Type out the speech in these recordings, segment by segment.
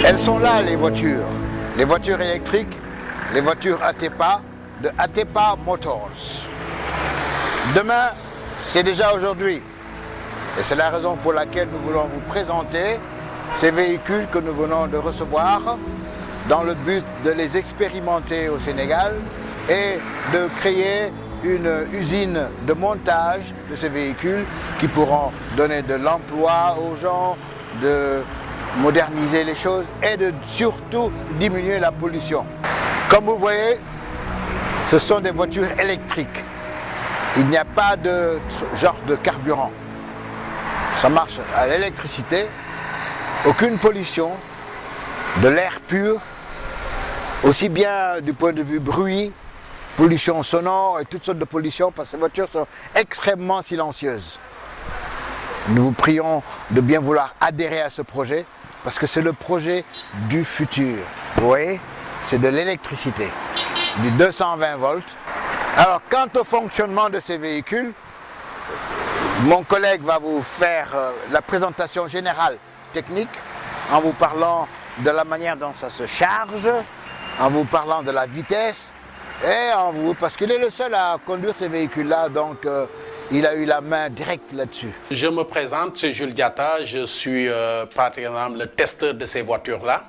Elles sont là, les voitures électriques, les voitures Atepa de Atepa Motors. Demain, c'est déjà aujourd'hui. Et c'est la raison pour laquelle nous voulons vous présenter ces véhicules que nous venons de recevoir dans le but de les expérimenter au Sénégal et de créer une usine de montage de ces véhicules qui pourront donner de l'emploi aux gens, de moderniser les choses et de surtout diminuer la pollution. Comme vous voyez, ce sont des voitures électriques. Il n'y a pas de genre de carburant. Ça marche à l'électricité, aucune pollution, de l'air pur, aussi bien du point de vue bruit, pollution sonore et toutes sortes de pollutions, parce que ces voitures sont extrêmement silencieuses. Nous vous prions de bien vouloir adhérer à ce projet, parce que c'est le projet du futur. Vous voyez, c'est de l'électricité, du 220 volts. Alors, quant au fonctionnement de ces véhicules, mon collègue va vous faire la présentation générale technique, en vous parlant de la manière dont ça se charge, en vous parlant de la vitesse, et parce qu'il est le seul à conduire ces véhicules-là, donc il a eu la main directe là-dessus. Je me présente, c'est Jules Diatta, je suis pratiquement le testeur de ces voitures-là.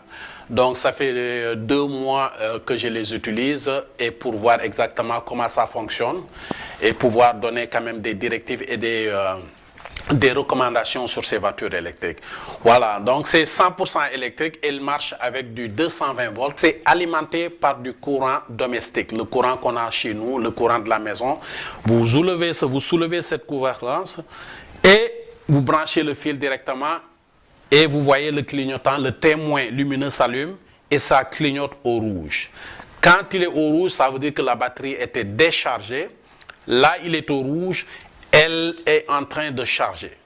Donc ça fait 2 mois que je les utilise et pour voir exactement comment ça fonctionne et pouvoir donner quand même des directives et des recommandations sur ces voitures électriques. Voilà, donc c'est 100% électrique, elle marche avec du 220 volts. C'est alimenté par du courant domestique, le courant qu'on a chez nous, le courant de la maison. Vous soulevez cette couverture et vous branchez le fil directement et vous voyez le clignotant, le témoin lumineux s'allume et ça clignote au rouge. Quand il est au rouge, ça veut dire que la batterie était déchargée. Là, il est au rouge. Elle est en train de charger.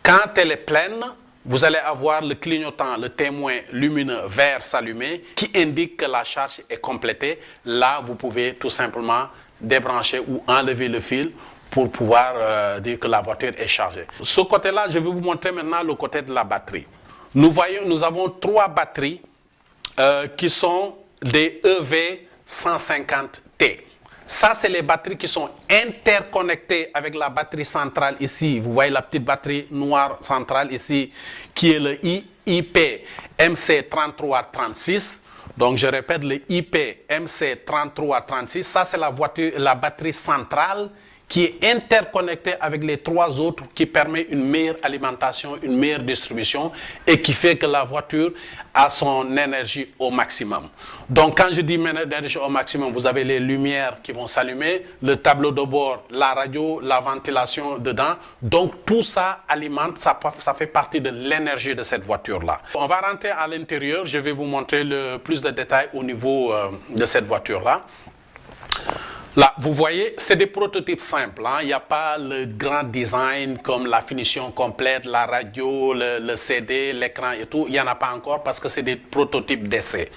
Quand elle est pleine, vous allez avoir le clignotant, le témoin lumineux vert s'allumer qui indique que la charge est complétée. Là, vous pouvez tout simplement débrancher ou enlever le fil pour pouvoir dire que la voiture est chargée. Ce côté-là, je vais vous montrer maintenant le côté de la batterie. Nous avons 3 batteries qui sont des EV150T. Ça, c'est les batteries qui sont interconnectées avec la batterie centrale ici. Vous voyez la petite batterie noire centrale ici, qui est le IP MC3336. Donc, je répète, le IP MC3336. Ça, c'est la batterie centrale qui est interconnectée avec les 3 autres, qui permet une meilleure alimentation, une meilleure distribution et qui fait que la voiture a son énergie au maximum. Donc quand je dis énergie au maximum, vous avez les lumières qui vont s'allumer, le tableau de bord, la radio, la ventilation dedans. Donc tout ça alimente, ça fait partie de l'énergie de cette voiture-là. On va rentrer à l'intérieur, je vais vous montrer plus de détails au niveau de cette voiture-là. Là, vous voyez, c'est des prototypes simples. Hein. Il n'y a pas le grand design comme la finition complète, la radio, le CD, l'écran et tout. Il n'y en a pas encore parce que c'est des prototypes d'essai.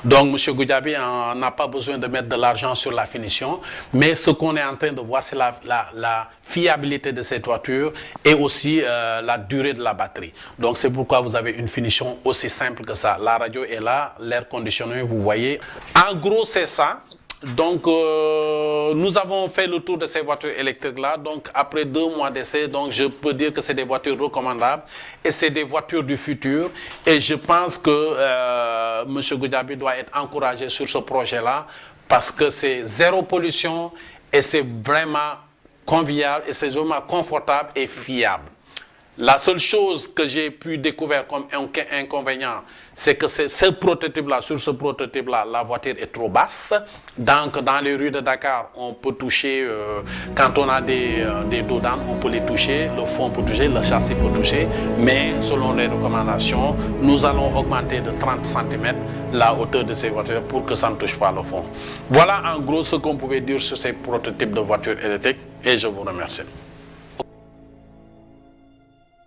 Donc, M. Goudiaby n'a pas besoin de mettre de l'argent sur la finition. Mais ce qu'on est en train de voir, c'est la fiabilité de cette voiture et aussi la durée de la batterie. Donc, c'est pourquoi vous avez une finition aussi simple que ça. La radio est là, l'air conditionné, vous voyez. En gros, c'est ça. Donc, nous avons fait le tour de ces voitures électriques-là. Donc, après 2 mois d'essai, donc je peux dire que c'est des voitures recommandables et c'est des voitures du futur. Et je pense que M. Goudiaby doit être encouragé sur ce projet-là parce que c'est zéro pollution et c'est vraiment convivial et c'est vraiment confortable et fiable. La seule chose que j'ai pu découvrir comme inconvénient, c'est que sur ce prototype-là, la voiture est trop basse. Donc, dans les rues de Dakar, on peut toucher, quand on a des dos d'âne, on peut les toucher, le fond peut toucher, le châssis peut toucher. Mais, selon les recommandations, nous allons augmenter de 30 cm la hauteur de ces voitures pour que ça ne touche pas le fond. Voilà en gros ce qu'on pouvait dire sur ces prototypes de voitures électriques et je vous remercie.